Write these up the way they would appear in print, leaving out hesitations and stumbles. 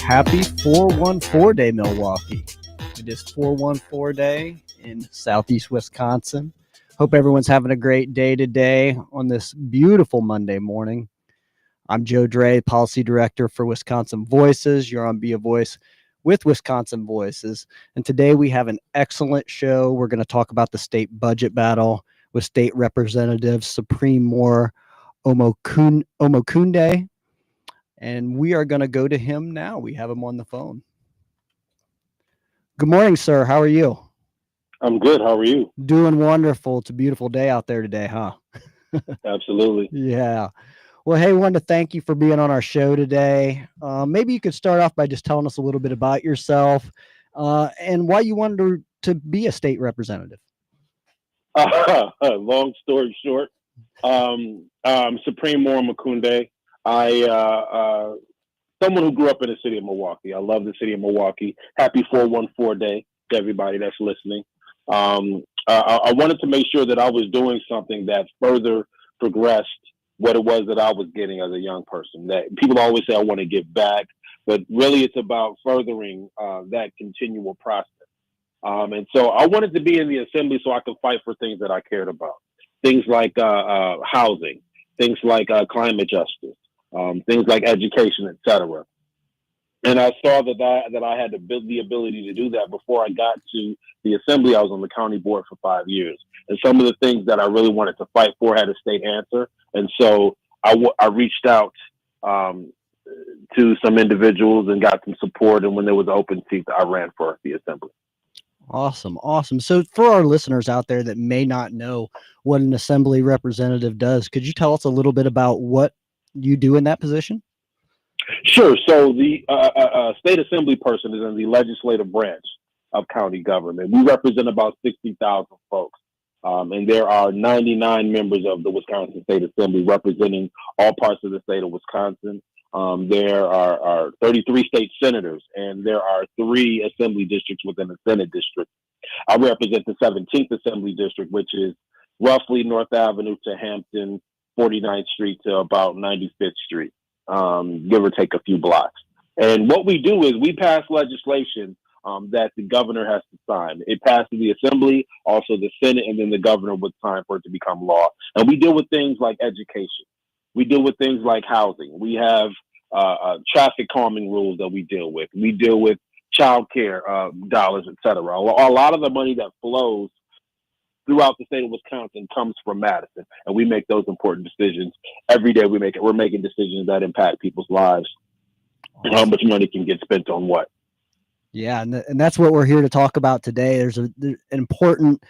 Happy 414 Day, Milwaukee. It is 414 Day in Southeast Wisconsin. Hope everyone's having a great day today on this beautiful Monday morning. I'm Joe Dre, Policy Director for Wisconsin Voices. You're on Be a Voice with Wisconsin Voices. And today we have an excellent show. We're going to talk about the state budget battle with State Representative Supreme Moore Omokunde. And we are going to go to him now. We have him on the phone. Good morning, sir. How are you? I'm good. How are you? Doing wonderful. It's a beautiful day out there today, huh? Absolutely. Yeah. Well, hey, wanted to thank you for being on our show today. Maybe you could start off by just telling us a little bit about yourself and why you wanted to be a state representative. Long story short, Supreme Moore Omokunde. Someone who grew up in the city of Milwaukee. I love the city of Milwaukee. Happy 414 Day to everybody that's listening. I wanted to make sure that I was doing something that further progressed what it was that I was getting as a young person. That people always say I want to give back, but really it's about furthering that continual process. And so I wanted to be in the assembly so I could fight for things that I cared about. Things like housing, things like climate justice, things like education, etc. And I saw that I had the ability to do that before I got to the assembly. I was on the county board for 5 years. And some of the things that I really wanted to fight for had a state answer. And so I reached out to some individuals and got some support. And when there was an open seat, I ran for the assembly. Awesome. Awesome. So for our listeners out there that may not know what an assembly representative does, could you tell us a little bit about what you do in that position? Sure. So the state assembly person is in the legislative branch of county government. We represent about 60,000 folks. And there are 99 members of the Wisconsin State Assembly representing all parts of the state of Wisconsin. There are 33 state senators, and there are 3 assembly districts within the Senate district. I represent the 17th Assembly District, which is roughly North Avenue to Hampton, 49th Street to about 95th Street, give or take a few blocks. And what we do is we pass legislation that the governor has to sign. It passes the assembly, also the Senate, and then the governor would sign for it to become law. And we deal with things like education. We deal with things like housing. We have traffic calming rules that we deal with. We deal with child care dollars, et cetera. A lot of the money that flows throughout the state of Wisconsin comes from Madison, and we make those important decisions every day. We're making decisions that impact people's lives. And how much money can get spent on what. Yeah, and that's what we're here to talk about today. There's an important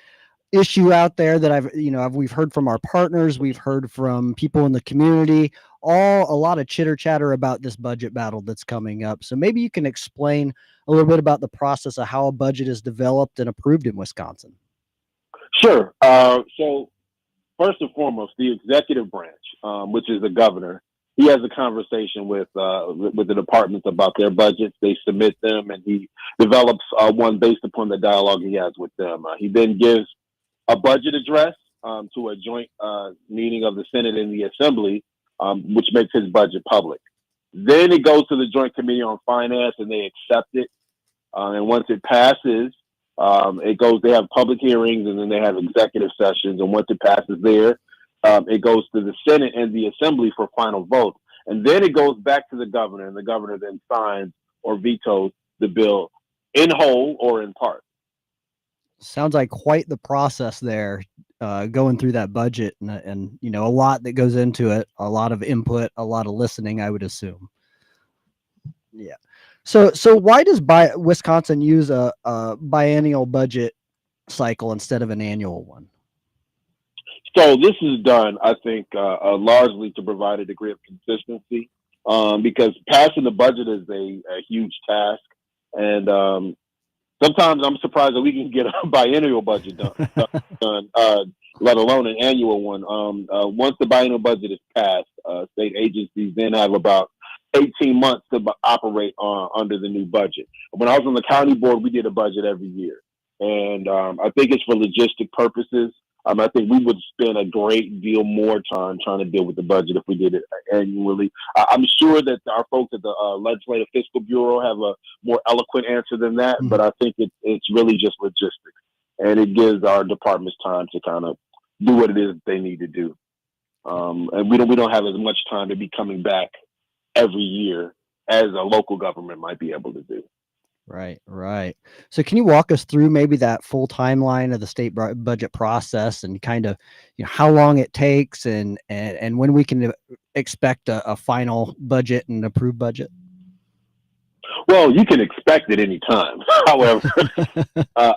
issue out there that we've heard from our partners, we've heard from people in the community, a lot of chitter chatter about this budget battle that's coming up. So maybe you can explain a little bit about the process of how a budget is developed and approved in Wisconsin. Sure. So first and foremost, the executive branch, which is the governor, he has a conversation with the departments about their budgets. They submit them, and he develops one based upon the dialogue he has with them. He then gives a budget address to a joint meeting of the Senate and the Assembly, which makes his budget public. Then it goes to the Joint Committee on Finance, and they accept it. And once it passes, they have public hearings, and then they have executive sessions. And once it passes there, it goes to the Senate and the Assembly for final vote. And then it goes back to the governor, and the governor then signs or vetoes the bill in whole or in part. Sounds like quite the process there, going through that budget and a lot that goes into it, a lot of input, a lot of listening, I would assume. Yeah. So why does Wisconsin use a biennial budget cycle instead of an annual one? So this is done, I think, largely to provide a degree of consistency, because passing the budget is a huge task. And sometimes I'm surprised that we can get a biennial budget done, let alone an annual one. Once the biennial budget is passed, state agencies then have about 18 months to operate under the new budget. When I was on the county board, we did a budget every year. And I think it's for logistic purposes. I think we would spend a great deal more time trying to deal with the budget if we did it annually. I'm sure that our folks at the Legislative Fiscal Bureau have a more eloquent answer than that, but I think it's really just logistics. And it gives our departments time to kind of do what it is they need to do. And we don't have as much time to be coming back every year as a local government might be able to do. Right, right. So can you walk us through maybe that full timeline of the state budget process and kind of, how long it takes and when we can expect a final budget and approved budget? Well, you can expect it any time. However,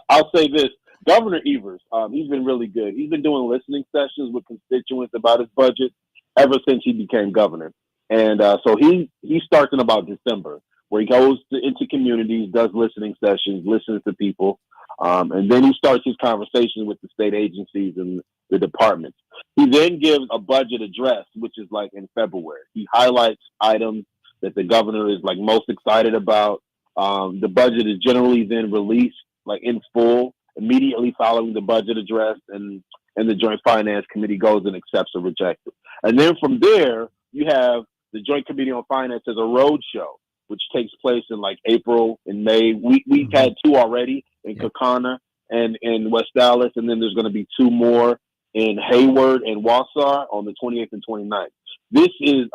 I'll say this. Governor Evers, he's been really good. He's been doing listening sessions with constituents about his budget ever since he became governor. And so he starts in about December, where he goes into communities, does listening sessions, listens to people, and then he starts his conversations with the state agencies and the departments. He then gives a budget address, which is like in February. He highlights items that the governor is like most excited about. The budget is generally then released like in full immediately following the budget address, and the Joint Finance Committee goes and accepts or rejects it. And then from there, you have the Joint Committee on Finance as a road show, which takes place in like April and May. We've had two already in Kaukauna and in West Dallas, and then there's going to be two more in Hayward and Wausau on the 28th and 29th. This is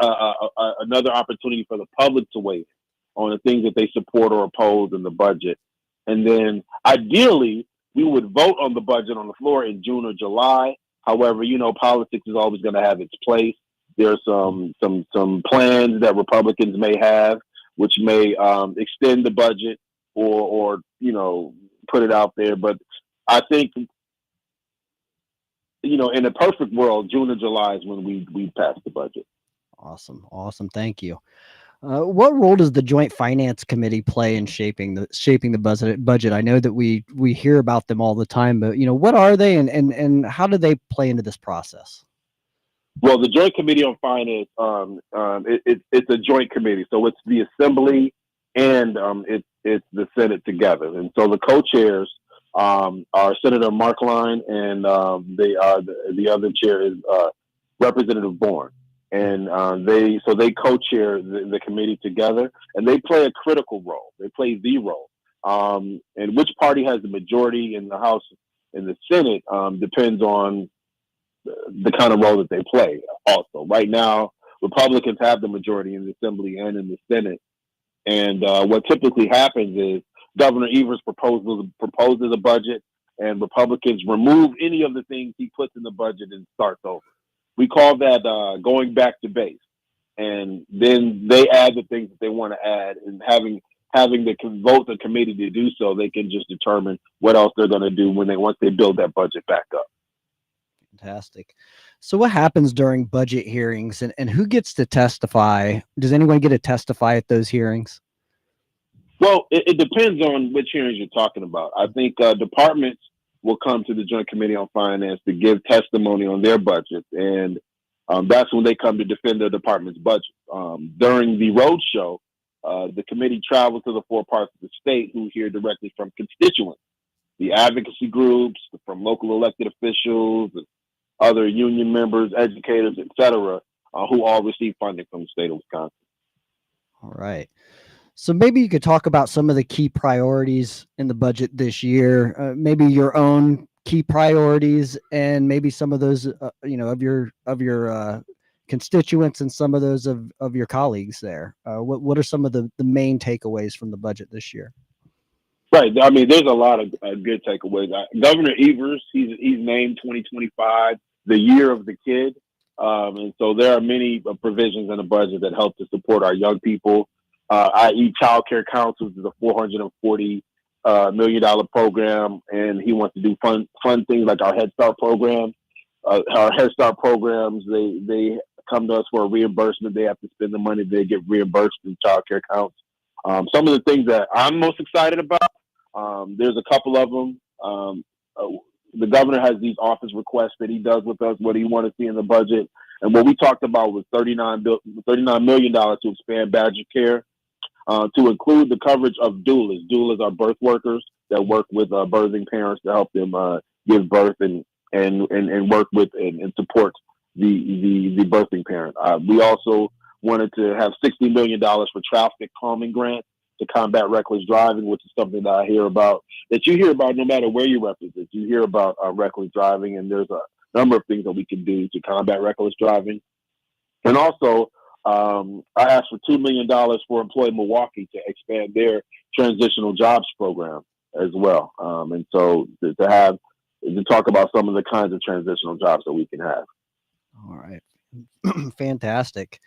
another opportunity for the public to weigh in on the things that they support or oppose in the budget. And then ideally, we would vote on the budget on the floor in June or July. However, politics is always going to have its place. There's some plans that Republicans may have, which may extend the budget or put it out there. But I think, in a perfect world, June or July is when we pass the budget. Awesome. Thank you. What role does the Joint Finance Committee play in shaping the budget? I know that we hear about them all the time, but what are they and how do they play into this process? Well, the Joint Committee on Finance, it's a joint committee, so it's the Assembly and it's the Senate together, and so the co-chairs are Senator Markline and the other chair is Representative Bourne. And they co-chair the committee together, and they play a critical role. They play the role. And which party has the majority in the House and the Senate depends on the kind of role that they play. Also, right now, Republicans have the majority in the Assembly and in the Senate. And what typically happens is Governor Evers proposes a budget, and Republicans remove any of the things he puts in the budget and starts over. We call that going back to base, and then they add the things that they want to add, and having vote the committee to do so, they can just determine what else they're going to do once they build that budget back up. Fantastic. So what happens during budget hearings, and who gets to testify? Does anyone get to testify at those hearings? Well, it depends on which hearings you're talking about. I think departments will come to the Joint Committee on Finance to give testimony on their budget, and that's when they come to defend their department's budget. During the roadshow, the committee travels to the 4 parts of the state who hear directly from constituents, the advocacy groups, from local elected officials, and other union members, educators, etc., who all receive funding from the state of Wisconsin. All right. So maybe you could talk about some of the key priorities in the budget this year, maybe your own key priorities, and maybe some of those, of your constituents and some of those of your colleagues there. What are some of the main takeaways from the budget this year? Right. I mean, there's a lot of good takeaways. Governor Evers, he's named 2025 the year of the kid. And so there are many provisions in the budget that help to support our young people, i.e. child care councils is a $440 million program, and he wants to do fun things like our Head Start program. Our Head Start programs, they come to us for a reimbursement. They have to spend the money. They get reimbursed through child care counts. Some of the things that I'm most excited about, There's a couple of them. Uh, the governor has these office requests that he does with us, what do you want to see in the budget. And what we talked about was $39 million to expand Badger Care, to include the coverage of doulas. Doulas are birth workers that work with birthing parents to help them give birth and work with and support the birthing parent. We also wanted to have $60 million for traffic calming grants to combat reckless driving, which is something that I hear about, that you hear about no matter where you represent. You hear about reckless driving, and there's a number of things that we can do to combat reckless driving. And also, I asked for $2 million for Employ Milwaukee to expand their transitional jobs program as well. And so to talk about some of the kinds of transitional jobs that we can have. All right. Fantastic.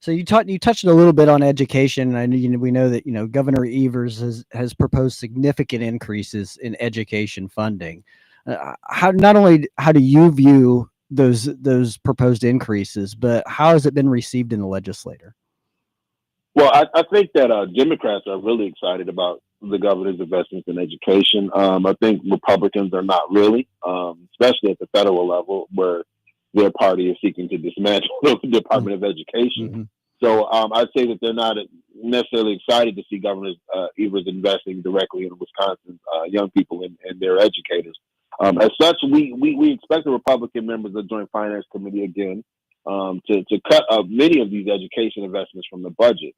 So you touched a little bit on education. I know, we know that, Governor Evers has proposed significant increases in education funding. How do you view those proposed increases, but how has it been received in the legislature? Well, I think that Democrats are really excited about the governor's investments in education. I think Republicans are not really, especially at the federal level, where their party is seeking to dismantle the Department of Education. Mm-hmm. So I'd say that they're not necessarily excited to see Governor Evers investing directly in Wisconsin young people and their educators. As such, we expect the Republican members of the Joint Finance Committee again to cut many of these education investments from the budget.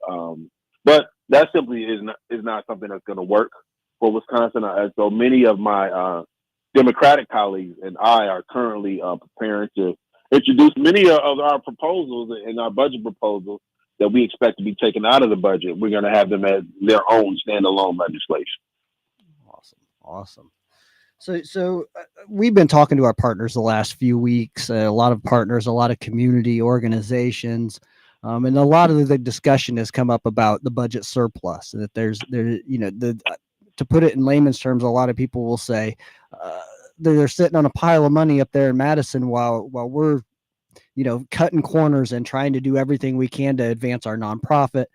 But that simply is not something that's going to work for Wisconsin. So many of my Democratic colleagues and I are currently preparing to introduce many of our proposals and our budget proposals that we expect to be taken out of the budget. We're going to have them as their own standalone legislation. Awesome. So we've been talking to our partners the last few weeks, a lot of partners, a lot of community organizations, and a lot of the discussion has come up about the budget surplus, and that to put it in layman's terms, a lot of people will say they're sitting on a pile of money up there in Madison while we're, cutting corners and trying to do everything we can to advance our nonprofit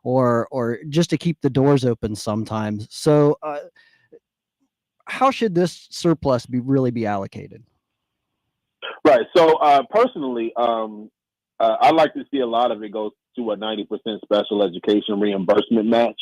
or just to keep the doors open sometimes. So, how should this surplus really be allocated? Right. So personally, I like to see a lot of it go to a 90% special education reimbursement match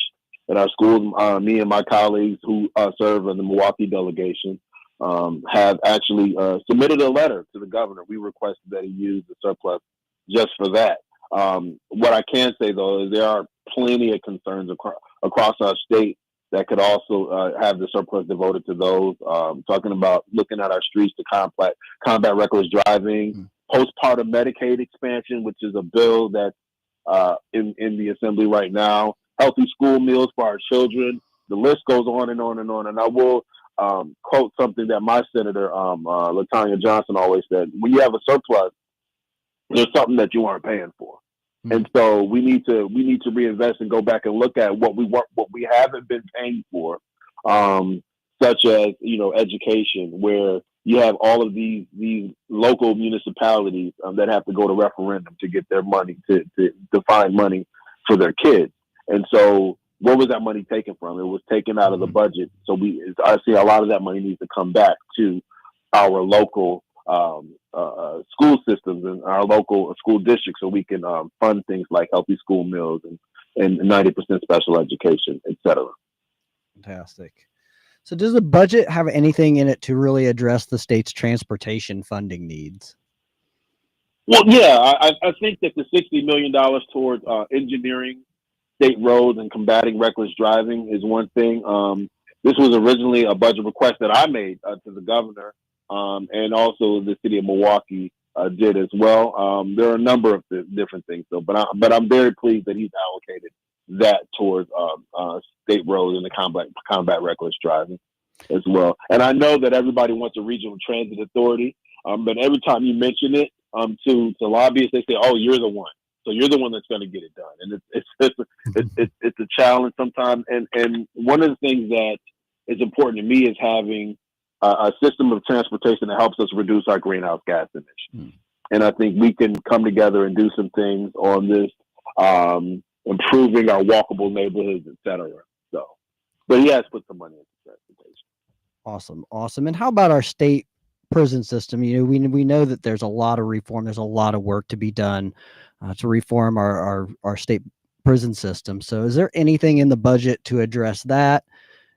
at our schools. Me and my colleagues who serve in the Milwaukee delegation have actually submitted a letter to the governor. We requested that he use the surplus just for that. What I can say, though, is there are plenty of concerns across our state that could also have the surplus devoted to those. Talking about looking at our streets to combat reckless driving, postpartum Medicaid expansion, which is a bill that's in the assembly right now, healthy school meals for our children. The list goes on and on and on. And I will quote something that my senator, LaTanya Johnson, always said: when you have a surplus, there's something that you aren't paying for. And so we need to reinvest and go back and look at what we haven't been paying for, such as education, where you have all of these local municipalities that have to go to referendum to get their money to find money for their kids. And so where was that money taken from? It was taken out of the budget. So I see a lot of that money needs to come back to our local school systems and our local school districts, so we can fund things like healthy school meals and 90% special education, et cetera. Fantastic. So does the budget have anything in it to really address the state's transportation funding needs? Well, yeah, I think that the $60 million towards engineering state roads and combating reckless driving is one thing. This was originally a budget request that I made to the governor, and also the city of Milwaukee did as well. There are a number of different things, though, but I'm very pleased that he's allocated that towards state roads and the combat reckless driving as well. And I know that everybody wants a regional transit authority, but every time you mention it to lobbyists, they say, "Oh, you're the one." So you're the one that's going to get it done, and it's a challenge sometimes. And one of the things that is important to me is having a system of transportation that helps us reduce our greenhouse gas emissions. And I think we can come together and do some things on this, improving our walkable neighborhoods, et cetera. So, but he has put some money in. transportation. Awesome, awesome. And how about our state prison system? We know that there's a lot of reform. There's a lot of work to be done to reform our state prison system. So, is there anything in the budget to address that?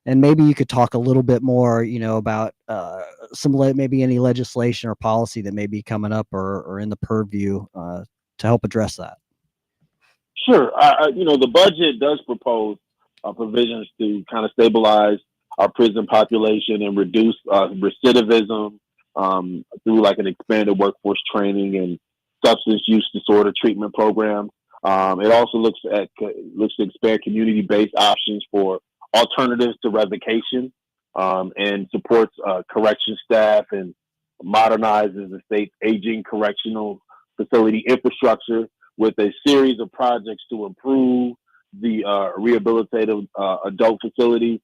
And maybe you could talk a little bit more, about maybe any legislation or policy that may be coming up or in the purview to help address that. Sure. The budget does propose provisions to kind of stabilize our prison population and reduce recidivism through like an expanded workforce training and substance use disorder treatment program. It also looks to expand community-based options for alternatives to revocation and supports correction staff and modernizes the state's aging correctional facility infrastructure with a series of projects to improve the rehabilitative adult facility.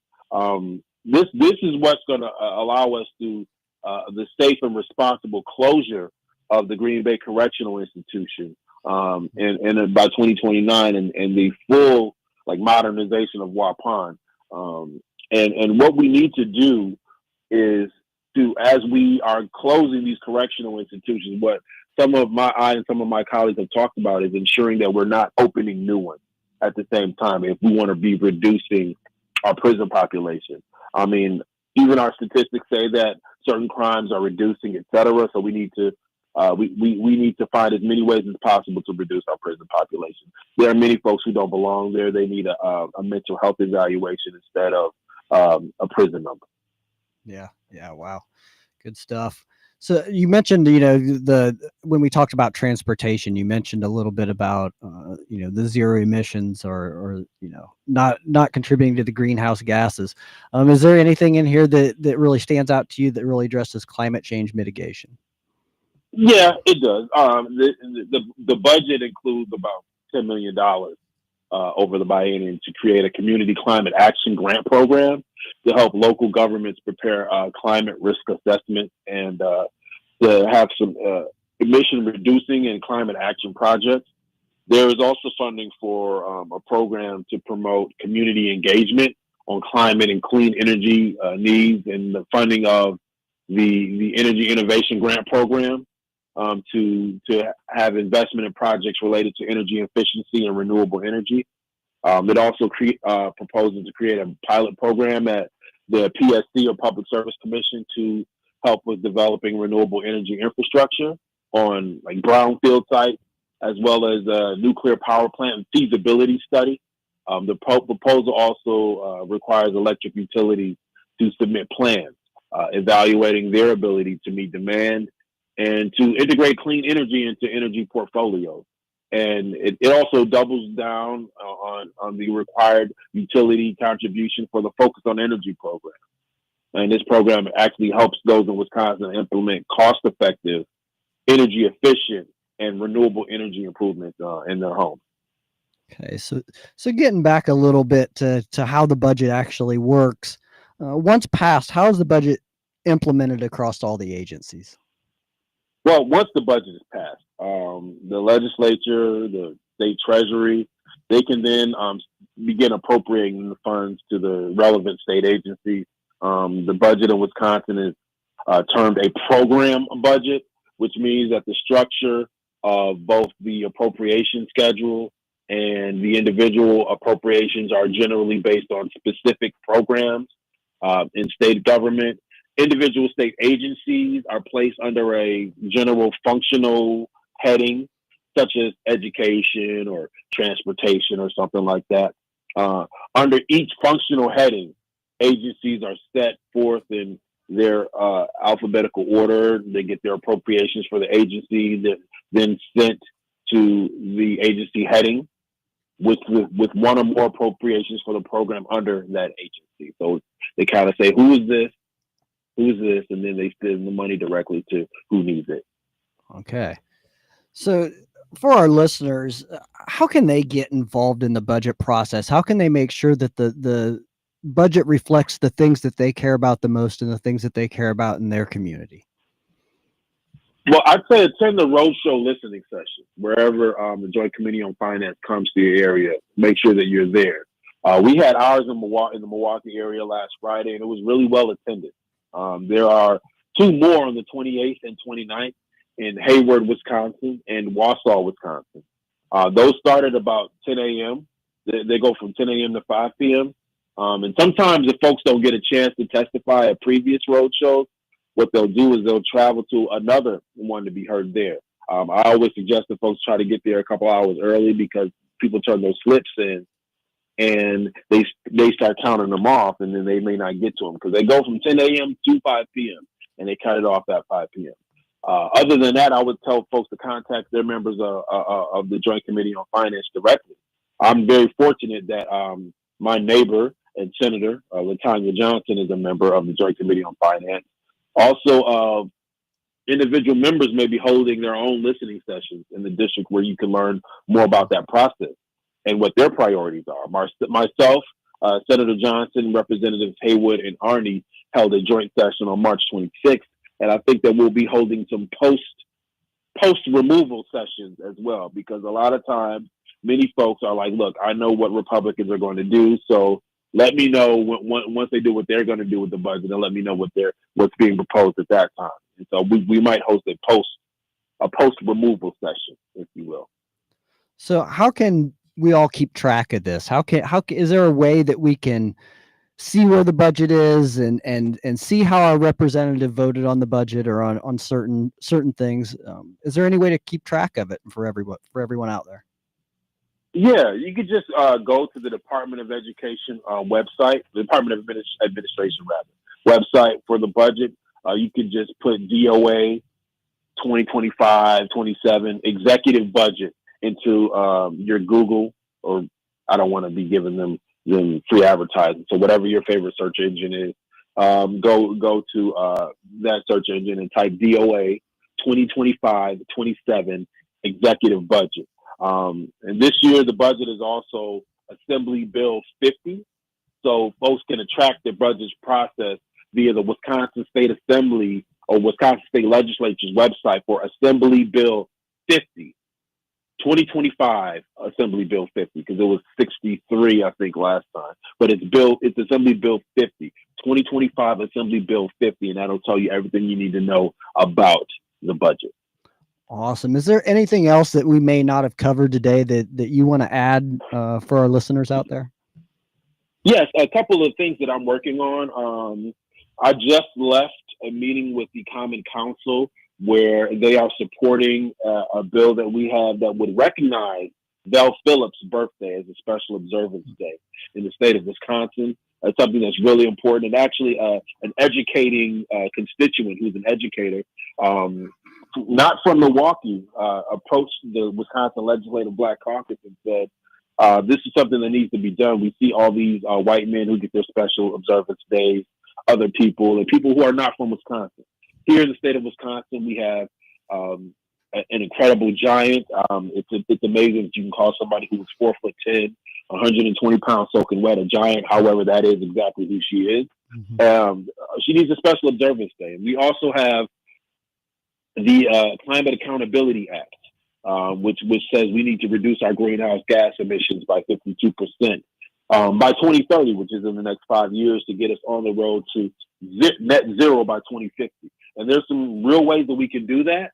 This is what's going to allow us to the safe and responsible closure of the Green Bay Correctional Institution, and by 2029, and the full like modernization of Waupun. And what we need to do is as we are closing these correctional institutions, what I and some of my colleagues have talked about is ensuring that we're not opening new ones at the same time if we want to be reducing our prison population. I mean, even our statistics say that certain crimes are reducing, et cetera. So we need to we need to find as many ways as possible to reduce our prison population. There are many folks who don't belong there. They need a mental health evaluation instead of a prison number. Yeah. Wow. Good stuff. So you mentioned, when we talked about transportation, you mentioned a little bit about, the zero emissions or not contributing to the greenhouse gases. Is there anything in here that really stands out to you that really addresses climate change mitigation? Yeah, it does. The budget includes about $10 million over the biennium to create a community climate action grant program to help local governments prepare climate risk assessment and to have some emission reducing and climate action projects. There is also funding for a program to promote community engagement on climate and clean energy needs, and the funding of the Energy Innovation Grant Program to have investment in projects related to energy efficiency and renewable energy. It also proposes to create a pilot program at the PSC, or Public Service Commission, to help with developing renewable energy infrastructure on like brownfield sites, as well as a nuclear power plant feasibility study. The proposal also requires electric utilities to submit plans evaluating their ability to meet demand and to integrate clean energy into energy portfolios. And it also doubles down on the required utility contribution for the Focus on Energy program. And this program actually helps those in Wisconsin implement cost-effective, energy-efficient, and renewable energy improvements in their homes. Okay, so getting back a little bit to how the budget actually works, once passed, how is the budget implemented across all the agencies? Well, once the budget is passed, the legislature, the state treasury, they can then begin appropriating the funds to the relevant state agencies. The budget in Wisconsin is termed a program budget, which means that the structure of both the appropriation schedule and the individual appropriations are generally based on specific programs in state government. Individual state agencies are placed under a general functional heading, such as education or transportation or something like that. Under each functional heading, agencies are set forth in their alphabetical order. They get their appropriations for the agency, then sent to the agency heading with one or more appropriations for the program under that agency. So they kind of say, who is this? Who's this? And then they send the money directly to who needs it. Okay. So for our listeners, how can they get involved in the budget process? How can they make sure that the budget reflects the things that they care about the most and the things that they care about in their community? Well, I'd say attend the roadshow listening session wherever the Joint Committee on Finance comes to your area. Make sure that you're there. We had ours in the Milwaukee area last Friday, and it was really well attended. There are two more on the 28th and 29th in Hayward, Wisconsin, and Wausau, Wisconsin. Those start at about 10 a.m. They go from 10 a.m. to 5 p.m. And sometimes if folks don't get a chance to testify at previous road shows, what they'll do is they'll travel to another one to be heard there. I always suggest that folks try to get there a couple hours early because people turn those slips in and they start counting them off, and then they may not get to them because they go from 10 a.m. to 5 p.m. and they cut it off at 5 p.m. Other than that, I would tell folks to contact their members of the Joint Committee on Finance directly. I'm very fortunate that my neighbor and Senator LaTanya Johnson is a member of the Joint Committee on Finance. Also, individual members may be holding their own listening sessions in the district where you can learn more about that process and what their priorities are. Myself, Senator Johnson, Representatives Haywood and Arney held a joint session on March 26th, and I think that we'll be holding some post removal sessions as well, because a lot of times many folks are like, look, I know what Republicans are going to do, so let me know once they do what they're going to do with the budget, and let me know what's being proposed at that time. And so we might host a post removal session, if you will. So how can we all keep track of this? Is there a way that we can see where the budget is and see how our representative voted on the budget or on certain things? Is there any way to keep track of it for everyone out there? Yeah, you could just go to the Department of Education website, the Department of Administration website for the budget. You could just put DOA 2025-27 executive budget into your Google, or I don't want to be giving them free advertising. So whatever your favorite search engine is, go to that search engine and type DOA 2025-27 executive budget. And this year the budget is also Assembly Bill 50. So folks can track their budget process via the Wisconsin State Assembly or Wisconsin State Legislature's website for Assembly Bill 50. 2025 Assembly Bill 50, because it was 63, I think, last time. But it's Assembly Bill 50, 2025 Assembly Bill 50, and that'll tell you everything you need to know about the budget. Awesome. Is there anything else that we may not have covered today that you want to add for our listeners out there? Yes, a couple of things that I'm working on. I just left a meeting with the Common Council where they are supporting a bill that we have that would recognize Vel Phillips' birthday as a special observance day in the state of Wisconsin. It's something that's really important. And actually, an educating constituent who's an educator, not from Milwaukee, approached the Wisconsin Legislative Black Caucus and said, this is something that needs to be done. We see all these white men who get their special observance days, other people, and people who are not from Wisconsin. Here in the state of Wisconsin, we have an incredible giant. It's amazing that you can call somebody who was 4'10", 120 pounds soaking wet a giant. However, that is exactly who she is. Mm-hmm. She needs a special observance day. And we also have the Climate Accountability Act, which says we need to reduce our greenhouse gas emissions by 52% by 2030, which is in the next 5 years, to get us on the road to net zero by 2050. And there's some real ways that we can do that.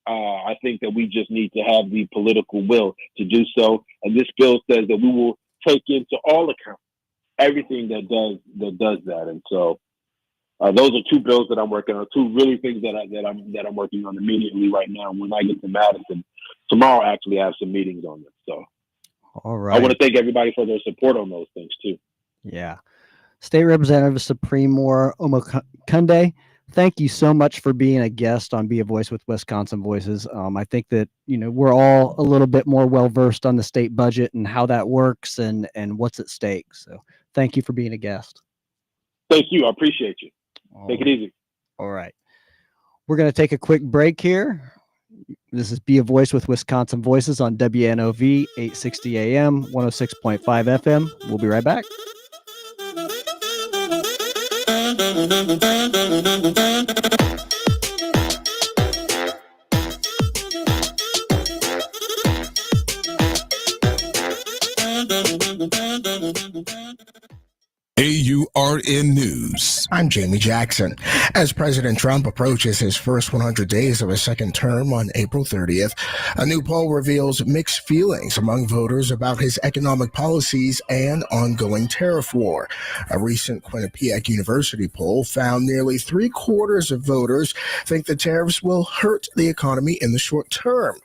I think that we just need to have the political will to do so. And this bill says that we will take into all account everything that does that. And so those are two bills that I'm working on, two really things that I'm working on immediately right now. When I get to Madison tomorrow, actually I have some meetings on this. So all right. I want to thank everybody for their support on those things too. Yeah. State Representative Supremore Omokunde, thank you so much for being a guest on Be a Voice with Wisconsin Voices. I think that, we're all a little bit more well-versed on the state budget and how that works and what's at stake. So thank you for being a guest. Thank you. I appreciate you. Take it easy. All right. We're going to take a quick break here. This is Be a Voice with Wisconsin Voices on WNOV 860 AM, 106.5 FM. We'll be right back. I'm Jamie Jackson. As President Trump approaches his first 100 days of his second term on April 30th, a new poll reveals mixed feelings among voters about his economic policies and ongoing tariff war. A recent Quinnipiac University poll found nearly 3/4 of voters think the tariffs will hurt the economy in the short term.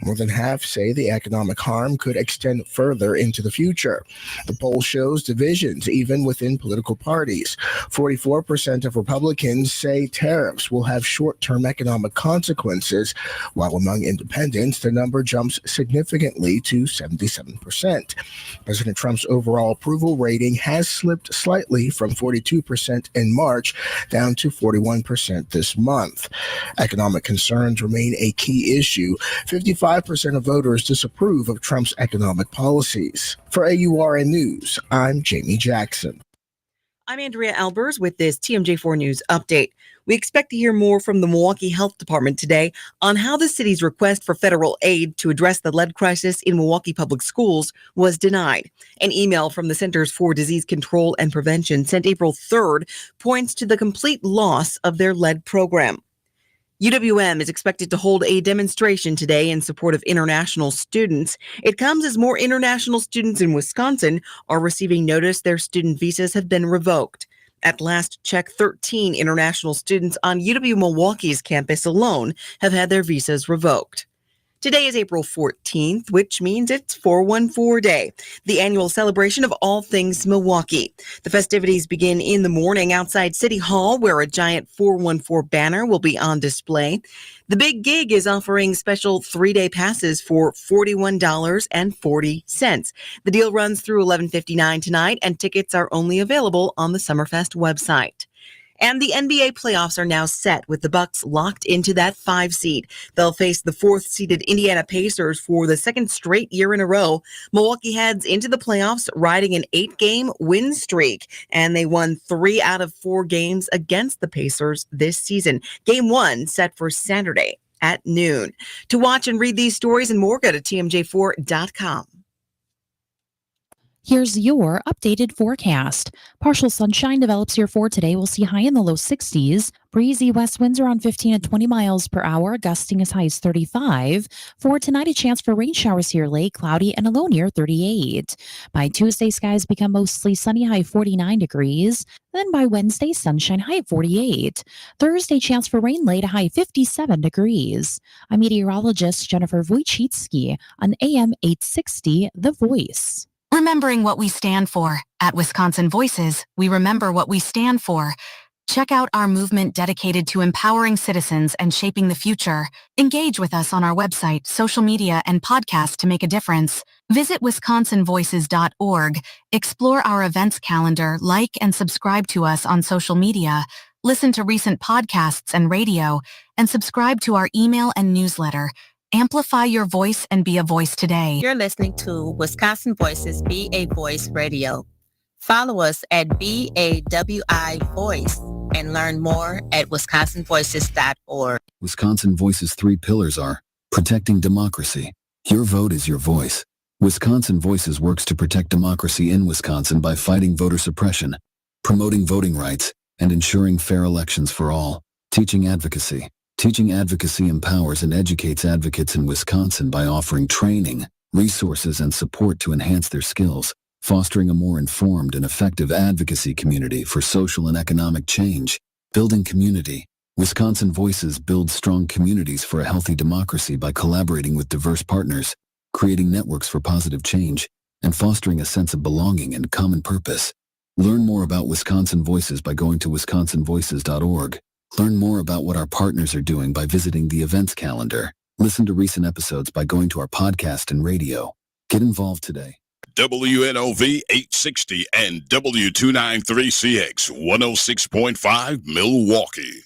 More than half say the economic harm could extend further into the future. The poll shows divisions even within political parties. 44% of Republicans say tariffs will have short-term economic consequences, while among independents, the number jumps significantly to 77%. President Trump's overall approval rating has slipped slightly from 42% in March down to 41% this month. Economic concerns remain a key issue. 55% of voters disapprove of Trump's economic policies. For AURN News, I'm Jamie Jackson. I'm Andrea Albers with this TMJ4 News update. We expect to hear more from the Milwaukee Health Department today on how the city's request for federal aid to address the lead crisis in Milwaukee public schools was denied. An email from the Centers for Disease Control and Prevention sent April 3rd points to the complete loss of their lead program. UWM is expected to hold a demonstration today in support of international students. It comes as more international students in Wisconsin are receiving notice their student visas have been revoked. At last check, 13 international students on UW Milwaukee's campus alone have had their visas revoked. Today is April 14th, which means it's 414 Day, the annual celebration of all things Milwaukee. The festivities begin in the morning outside City Hall, where a giant 414 banner will be on display. The Big Gig is offering special 3-day passes for $41.40. The deal runs through 11:59 tonight, and tickets are only available on the Summerfest website. And the NBA playoffs are now set with the Bucks locked into that 5 seed. They'll face the 4th-seeded Indiana Pacers for the second straight year in a row. Milwaukee heads into the playoffs riding an 8-game win streak, and they won 3 out of 4 games against the Pacers this season. Game 1 set for Saturday at noon. To watch and read these stories and more, go to tmj4.com. Here's your updated forecast. Partial sunshine develops here for today. We'll see high in the low 60s. Breezy west winds around 15 to 20 miles per hour, gusting as high as 35. For tonight, a chance for rain showers here late, cloudy and a low near 38. By Tuesday, skies become mostly sunny, high 49 degrees. Then by Wednesday, sunshine, high 48. Thursday, chance for rain late, a high 57 degrees. I'm meteorologist Jennifer Wojcicki on AM 860, The Voice. Remembering what we stand for. At Wisconsin Voices, we remember what we stand for. Check out our movement dedicated to empowering citizens and shaping the future. Engage with us on our website, social media, and podcast to make a difference. Visit wisconsinvoices.org. Explore our events calendar, like and subscribe to us on social media. Listen to recent podcasts and radio, and subscribe to our email and newsletter. Amplify your voice and be a voice today. You're listening to Wisconsin Voices Be a Voice Radio. Follow us at BAWI Voice and learn more at wisconsinvoices.org. Wisconsin Voices' 3 pillars are protecting democracy. Your vote is your voice. Wisconsin Voices works to protect democracy in Wisconsin by fighting voter suppression, promoting voting rights, and ensuring fair elections for all. Teaching advocacy. Teaching advocacy empowers and educates advocates in Wisconsin by offering training, resources, and support to enhance their skills, fostering a more informed and effective advocacy community for social and economic change. Building community. Wisconsin Voices builds strong communities for a healthy democracy by collaborating with diverse partners, creating networks for positive change, and fostering a sense of belonging and common purpose. Learn more about Wisconsin Voices by going to wisconsinvoices.org. Learn more about what our partners are doing by visiting the events calendar. Listen to recent episodes by going to our podcast and radio. Get involved today. WNOV 860 and W293CX 106.5 Milwaukee.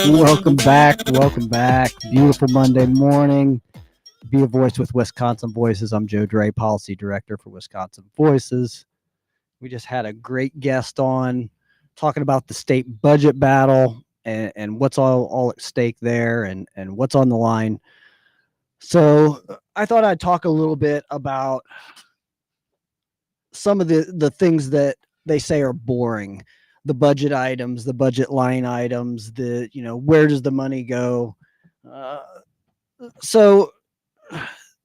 Welcome back. Welcome back. Beautiful Monday morning. Be a Voice with Wisconsin Voices. I'm Joe Dre, Policy Director for Wisconsin Voices. We just had a great guest on talking about the state budget battle and what's all at stake there and what's on the line. So I thought I'd talk a little bit about some of the things that they say are boring, the budget items, the budget line items, where does the money go? Uh, so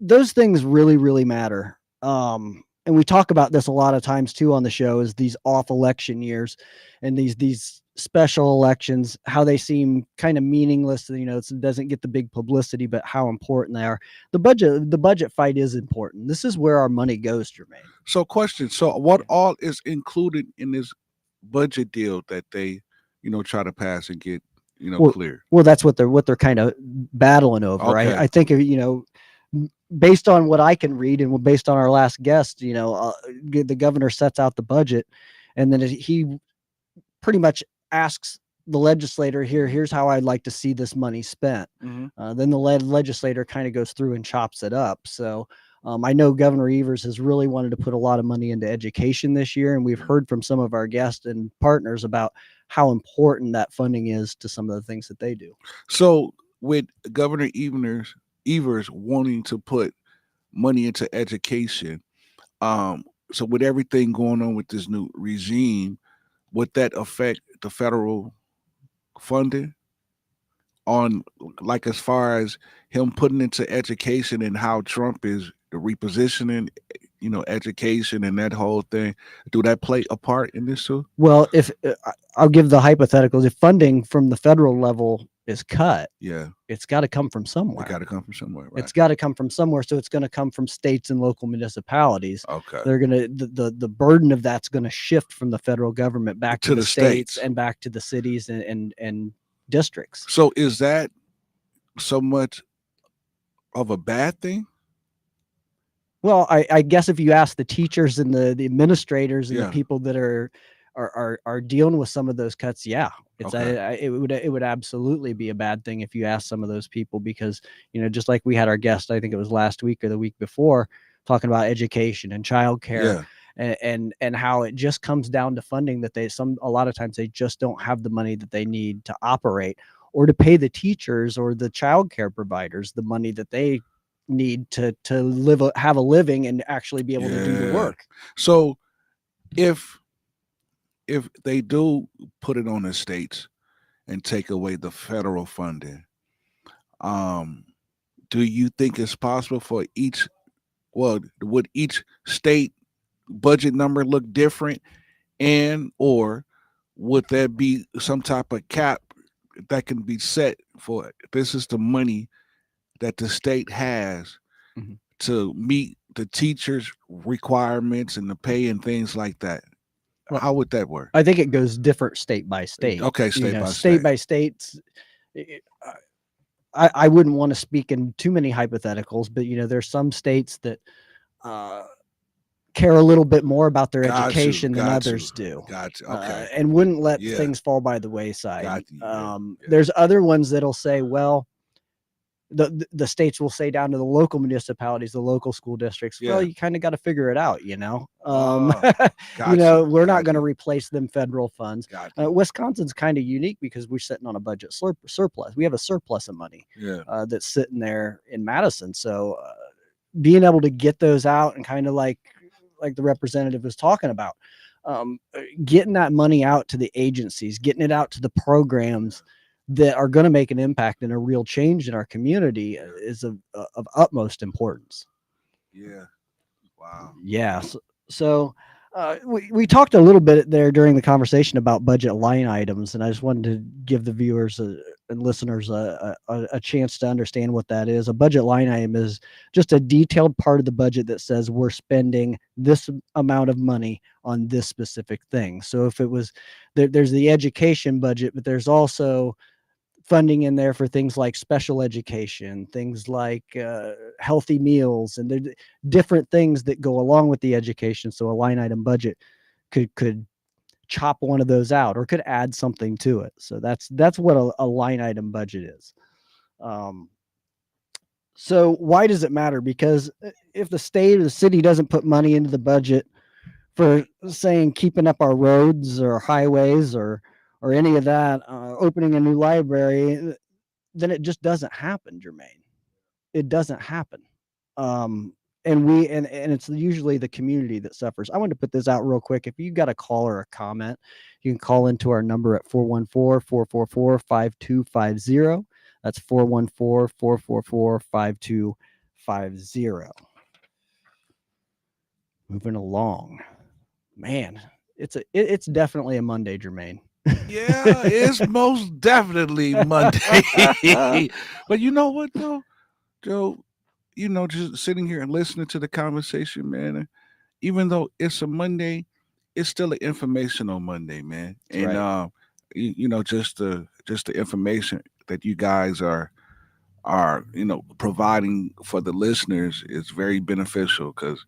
those things really, really matter. And we talk about this a lot of times too on the show is these off election years and these special elections, how they seem kind of meaningless. It doesn't get the big publicity, but how important they are. The budget fight is important. This is where our money goes, Jermaine. So, question. So, what all is included in this budget deal that they, try to pass and get, clear? Well, that's what they're kind of battling over. Okay. I think, based on what I can read and based on our last guest, the governor sets out the budget, and then he pretty much asks the legislator here's how I'd like to see this money spent. Mm-hmm. Then the legislator kind of goes through and chops it up. So I know Governor Evers has really wanted to put a lot of money into education this year, and we've heard from some of our guests and partners about how important that funding is to some of the things that they do. So with Governor Evers wanting to put money into education, so with everything going on with this new regime, would that affect the federal funding on, like, as far as him putting into education and how Trump is repositioning, education and that whole thing? Do that play a part in this too? Well, if I'll give the hypotheticals, if funding from the federal level is cut, Yeah, it's got to come from somewhere. it got to come from somewhere, right? It's got to come from somewhere. So it's going to come from states and local municipalities. Okay. They're going to, the burden of that's going to shift from the federal government back to the states and back to the cities and districts. So is that so much of a bad thing? Well, I guess if you ask the teachers and the administrators and Yeah. the people that are dealing with some of those cuts, yeah, it's Okay. it would absolutely be a bad thing if you ask some of those people, because just like we had our guest, I think it was last week or the week before, talking about education and childcare. Yeah. And how it just comes down to funding that a lot of times they just don't have the money that they need to operate or to pay the teachers or the childcare providers the money that they need to have a living and actually be able to do the Yeah. work. So if they do put it on the states and take away the federal funding, do you think it's possible for would each state budget number look different, and or would there be some type of cap that can be set for this is the money that the state has Mhm. to meet the teachers' requirements and the pay and things like that? Well, How would that work? I think it goes different state by state. Okay, state by state state. by states. I wouldn't want to speak in too many hypotheticals, but there's some states that care a little bit more about their Got you, education than got you, others do. Gotcha. Okay. And wouldn't let Yeah. things fall by the wayside. Got you, yeah, yeah. There's other ones that'll say, well, the states will say down to the local municipalities, the local school districts, well, Yeah. you kind of got to figure it out, Oh, we're not going got to you. replace them federal funds. Got you. Wisconsin's kind of unique because we're sitting on a budget surplus. We have a surplus of money Yeah. that's sitting there in Madison. So being able to get those out and kind of like the representative was talking about, getting that money out to the agencies, getting it out to the programs that are going to make an impact and a real change in our community is of utmost importance. Yeah. Wow. Yeah. So we talked a little bit there during the conversation about budget line items, and I just wanted to give the viewers and listeners a chance to understand what that is. A budget line item is just a detailed part of the budget that says we're spending this amount of money on this specific thing. So if it was there's the education budget, but there's also funding in there for things like special education, things like healthy meals, and there different things that go along with the education. So a line item budget could chop one of those out or could add something to it. So that's what a line item budget is. So why does it matter? Because if the state or the city doesn't put money into the budget, for saying keeping up our roads or highways or any of that, opening a new library, then it just doesn't happen, Jermaine. It doesn't happen. Um, and it's usually the community that suffers. I want to put this out real quick. If you got a call or a comment, you can call into our number at 414-444-5250. That's 414-444-5250. Moving along. Man, it's definitely a Monday, Jermaine. Yeah, it's most definitely Monday. But you know what though, Joe? Just sitting here and listening to the conversation, man. Even though it's a Monday, it's still an informational Monday, man. That's And right. just the information that you guys are providing for the listeners is very beneficial because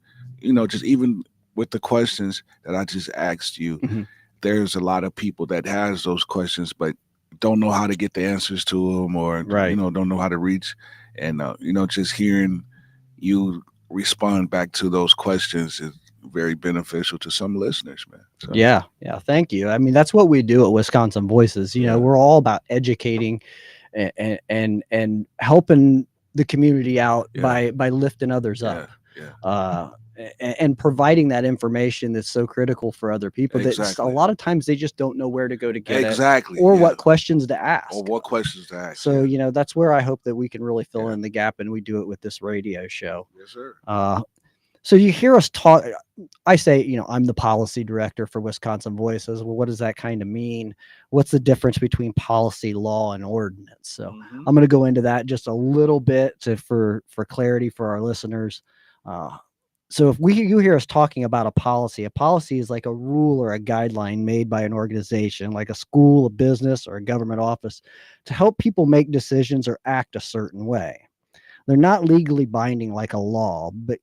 just even with the questions that I just asked you, Mhm. there's a lot of people that has those questions but don't know how to get the answers to them, or Right. don't know how to reach. And just hearing you respond back to those questions is very beneficial to some listeners, man. So Yeah. Yeah. Thank you. I mean, that's what we do at Wisconsin Voices. Yeah. We're all about educating and helping the community out Yeah. by lifting others Yeah, up. yeah. And providing that information that's so critical for other people that just a Exactly. lot of times they just don't know where to go to get Exactly, it or yeah. what questions to ask. Or what questions to ask. So, Yeah. that's where I hope that we can really fill Yeah. in the gap, and we do it with this radio show. Yes, sir. So you hear us talk. I say, I'm the policy director for Wisconsin Voices. Well, what does that kind of mean? What's the difference between policy, law, and ordinance? So Mhm. I'm going to go into that just a little bit for clarity for our listeners. So if you hear us talking about a policy is like a rule or a guideline made by an organization, like a school, a business, or a government office, to help people make decisions or act a certain way. They're not legally binding like a law, but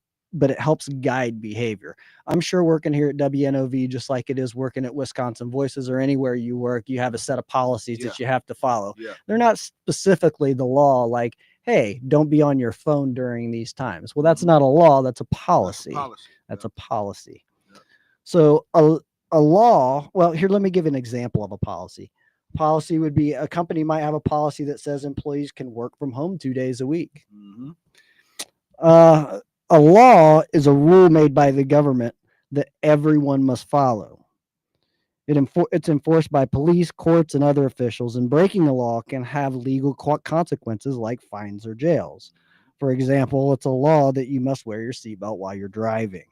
it helps guide behavior. I'm sure working here at WNOV, just like it is working at Wisconsin Voices or anywhere you work, you have a set of policies Yeah. that you have to follow. Yeah. They're not specifically the law, like, hey, don't be on your phone during these times. Well, that's Mhm. not a law, that's a policy. That's a policy. Yeah. So a law, well, here, let me give an example of a policy. Policy would be a company might have a policy that says employees can work from home 2 days a week. Mhm. Uh, a law is a rule made by the government that everyone must follow. It's enforced by police, courts, and other officials, and breaking the law can have legal consequences like fines or jails. For example, it's a law that you must wear your seatbelt while you're driving.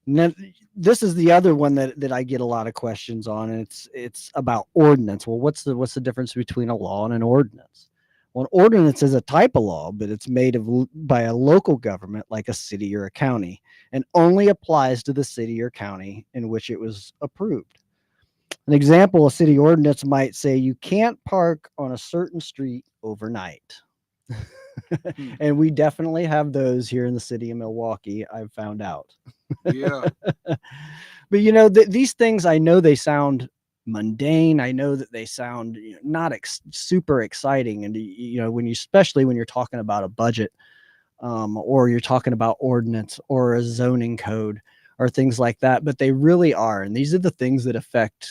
And then this is the other one that I get a lot of questions on, and it's about ordinance. Well, what's the difference between a law and an ordinance? Well, an ordinance is a type of law, but it's made by a local government like a city or a county, and only applies to the city or county in which it was approved. An example, a city ordinance might say you can't park on a certain street overnight. And we definitely have those here in the city of Milwaukee, I've found out. Yeah. But these things, I know they sound mundane. I know that they sound not super exciting, and especially when you're talking about a budget, or you're talking about ordinance or a zoning code or things like that. But they really are, and these are the things that affect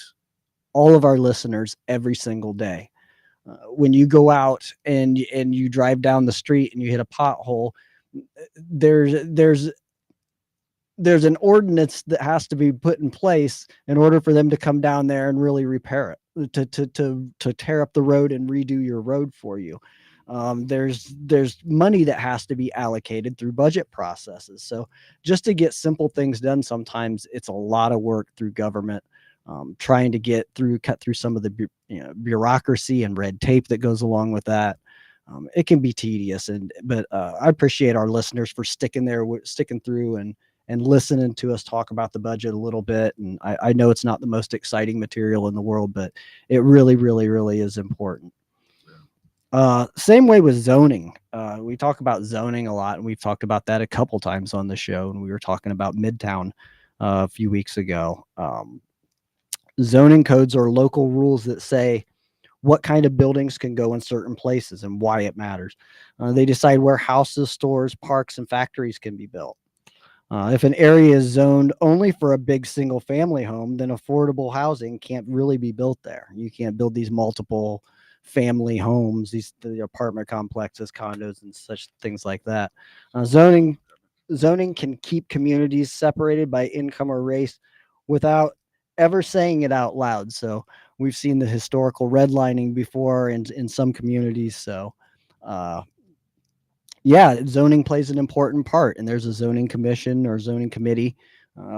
all of our listeners every single day. When you go out and you drive down the street and you hit a pothole, there's an ordinance that has to be put in place in order for them to come down there and really repair it, to tear up the road and redo your road for you. There's money that has to be allocated through budget processes. So just to get simple things done, sometimes it's a lot of work through government, trying to cut through some of the bureaucracy and red tape that goes along with that. It can be tedious, but I appreciate our listeners for sticking through and listening to us talk about the budget a little bit. And I know it's not the most exciting material in the world, but it really, really, really is important. Same way with zoning. We talk about zoning a lot, and we've talked about that a couple times on the show. And we were talking about Midtown a few weeks ago. Zoning codes are local rules that say what kind of buildings can go in certain places and why it matters. They decide where houses, stores, parks, and factories can be built. If an area is zoned only for a big single family home, then affordable housing can't really be built there. You can't build these multiple family homes, the apartment complexes, condos, and such things like that. Zoning can keep communities separated by income or race without ever saying it out loud. So we've seen the historical redlining before in some communities. So uh, yeah, zoning plays an important part, and there's a zoning commission or zoning committee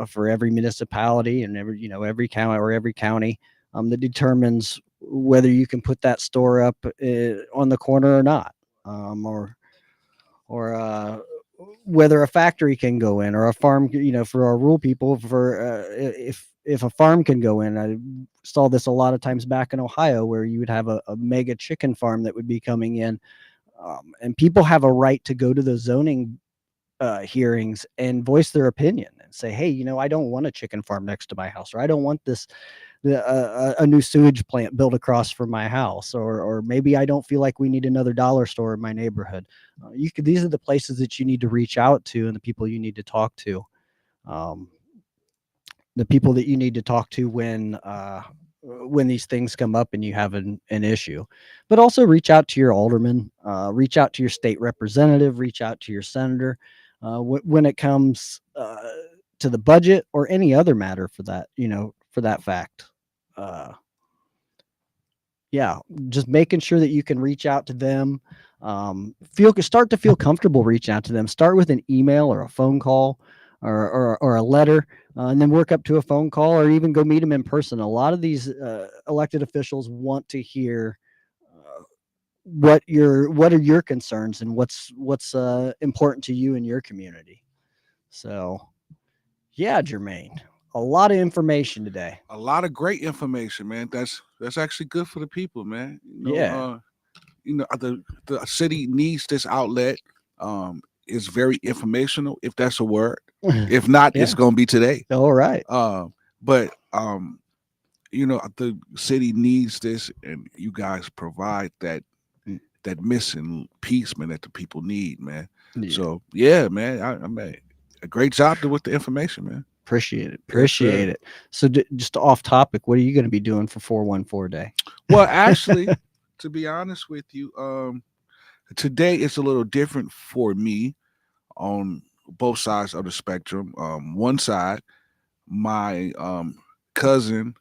for every municipality and every county that determines whether you can put that store up on the corner or not, or whether a factory can go in or a farm. For our rural people, for if a farm can go in. I saw this a lot of times back in Ohio, where you would have a mega chicken farm that would be coming in, and people have a right to go to the zoning hearings and voice their opinion and say, hey, I don't want a chicken farm next to my house, or I don't want a new sewage plant built across from my house, or maybe I don't feel like we need another dollar store in my neighborhood. These are the places that you need to reach out to, and the people you need to talk to. Um, the people that you need to talk to when these things come up and you have an issue. But also reach out to your alderman, reach out to your state representative, reach out to your senator when it comes to the budget or any other matter for that fact. Yeah, just making sure that you can reach out to them. Start to feel comfortable reaching out to them. Start with an email or a phone call or a letter, and then work up to a phone call, or even go meet them in person. A lot of these elected officials want to hear what are your concerns and what's important to you in your community. So, yeah, Jermaine, a lot of information today. A lot of great information, man. That's actually good for the people, man. Yeah. The city needs this outlet. It's very informational, if that's a word. If not, Yeah. it's gonna be today. All right. But the city needs this, and you guys provide that missing piece, man, that the people need, man. Yeah. So yeah, man, I made a great job with the information, man. Appreciate it. Yes, Appreciate sir. it. So just off topic, what are you going to be doing for 414 day? Well, actually, to be honest with you, today is a little different for me on both sides of the spectrum. One side, my cousin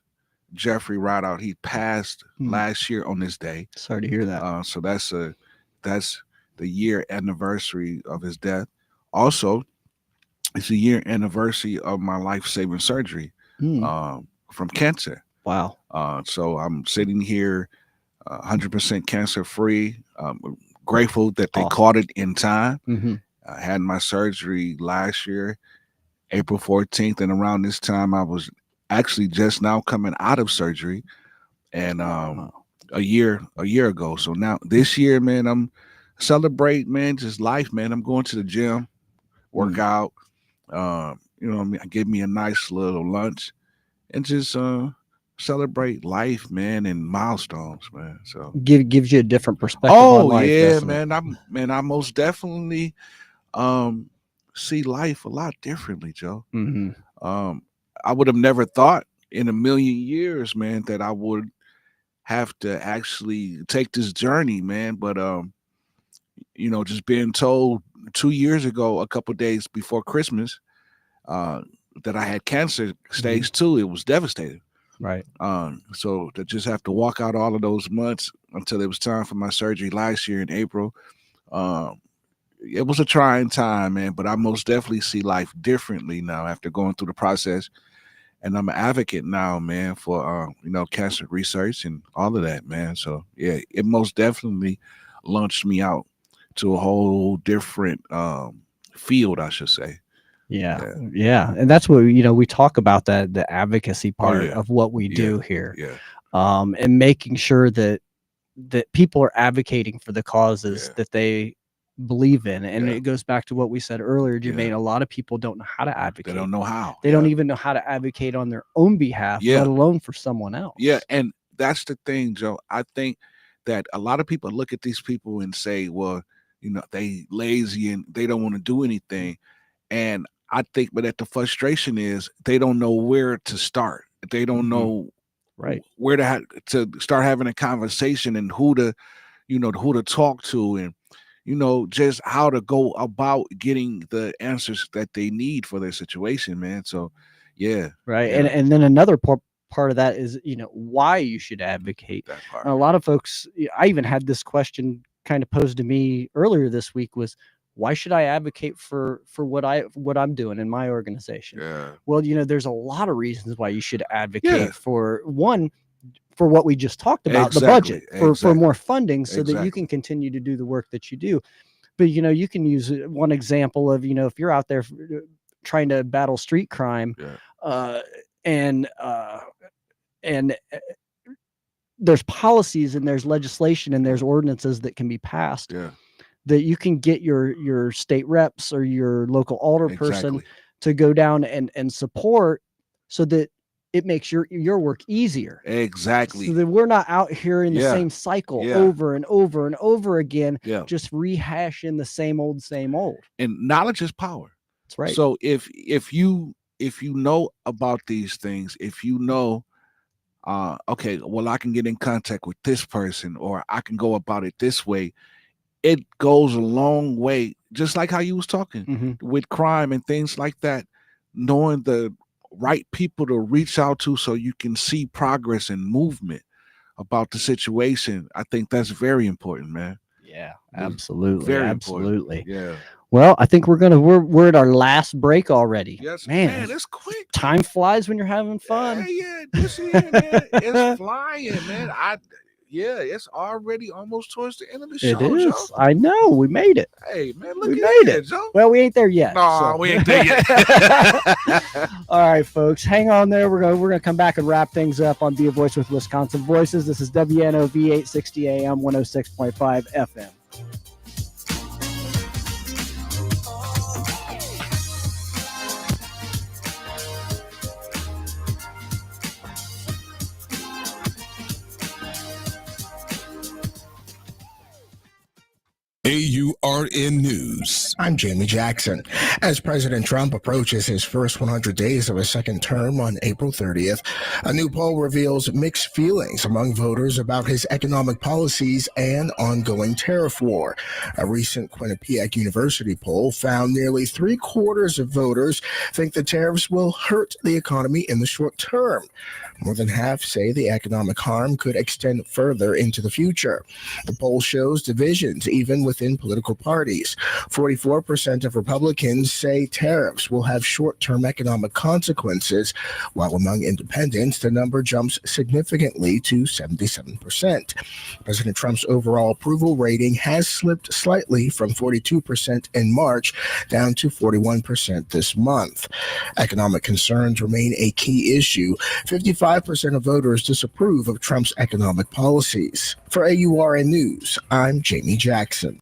Jeffrey Rideout, he passed last year on this day. Sorry to hear that. So that's the year anniversary of his death. Also, it's a year anniversary of my life-saving surgery from cancer. Wow. So I'm sitting here 100% cancer-free. Grateful that they caught it in time. Mm-hmm. I had my surgery last year, April 14th, and around this time I was actually just now coming out of surgery, and a year ago. So now this year, man, I'm celebrate, man, just life, man. I'm going to the gym, work out. I give me a nice little lunch, and just celebrate life, man, and milestones, man. So gives you a different perspective on life. Yeah, man. I most definitely see life a lot differently, Joe. Mm-hmm. I would have never thought in a million years, man, that I would have to actually take this journey, man. But just being told 2 years ago, a couple days before Christmas, that I had cancer stage 2, it was devastating. Right. So to just have to walk out all of those months until it was time for my surgery last year in April, it was a trying time, man. But I most definitely see life differently now after going through the process. And I'm an advocate now, man, for cancer research and all of that, man. So yeah, it most definitely launched me out to a whole different field, I should say. Yeah. And that's what we talk about, that the advocacy part of what we do here. Yeah. And making sure that people are advocating for the causes that they believe in. And it goes back to what we said earlier, Jermaine. A lot of people don't know how to advocate. They don't know how. They don't even know how to advocate on their own behalf, let alone for someone else. Yeah, and that's the thing, Joe. I think that a lot of people look at these people and say, well, they lazy and they don't want to do anything. And I think, but that the frustration is they don't know where to start. They don't know Right. where to start having a conversation and who to talk to, and just how to go about getting the answers that they need for their situation, man. So, yeah, Right. yeah. And then another part of that is, why you should advocate. That part. And a lot of folks, I even had this question kind of posed to me earlier this week was, why should I advocate for what I'm doing in my organization? Yeah. Well, there's a lot of reasons why you should advocate Yeah. for what we just talked about, the Exactly, budget for more exactly, funding so that you exactly. can continue to do the work that you do. But you can use one example of, if you're out there trying to battle street crime, Yeah. and there's policies and there's legislation and there's ordinances that can be passed, Yeah. that you can get your state reps or your local alder person Exactly. to go down and support, so that it makes your work easier. Exactly. So that we're not out here in the Yeah. same cycle Yeah. over and over and over again, Yeah. just rehashing the same old. And knowledge is power. That's right. So if you know about these things, if you know, okay, well, I can get in contact with this person, or I can go about it this way, it goes a long way. Just like how you was talking with crime and things like that, knowing the right people to reach out to so you can see progress and movement about the situation. I think that's very important, man. Yeah, absolutely. Very Absolutely. important. Yeah. Well, I think we're at our last break already. Yes, man, it's quick. Time flies when you're having fun. Yeah, this year, man, it's flying, man. It's already almost towards the end of the show. It is. Joe. I know. We made it. Hey, man, look We at made it, it. Joe. Well, we ain't there yet. No, we ain't there yet. All right, folks, hang on there. We're gonna come back and wrap things up on Be a Voice with Wisconsin Voices. This is WNOV 860 AM 106.5 FM. AURN News. I'm Jamie Jackson. As President Trump approaches his first 100 days of his second term on April 30th, a new poll reveals mixed feelings among voters about his economic policies and ongoing tariff war. A recent Quinnipiac University poll found nearly 3/4 of voters think the tariffs will hurt the economy in the short term. More than half say the economic harm could extend further into the future. The poll shows divisions even within political parties. 44% of Republicans say tariffs will have short-term economic consequences, while among independents, the number jumps significantly to 77%. President Trump's overall approval rating has slipped slightly from 42% in March down to 41% this month. Economic concerns remain a key issue. 55% of voters disapprove of Trump's economic policies. For AURN News, I'm Jamie Jackson.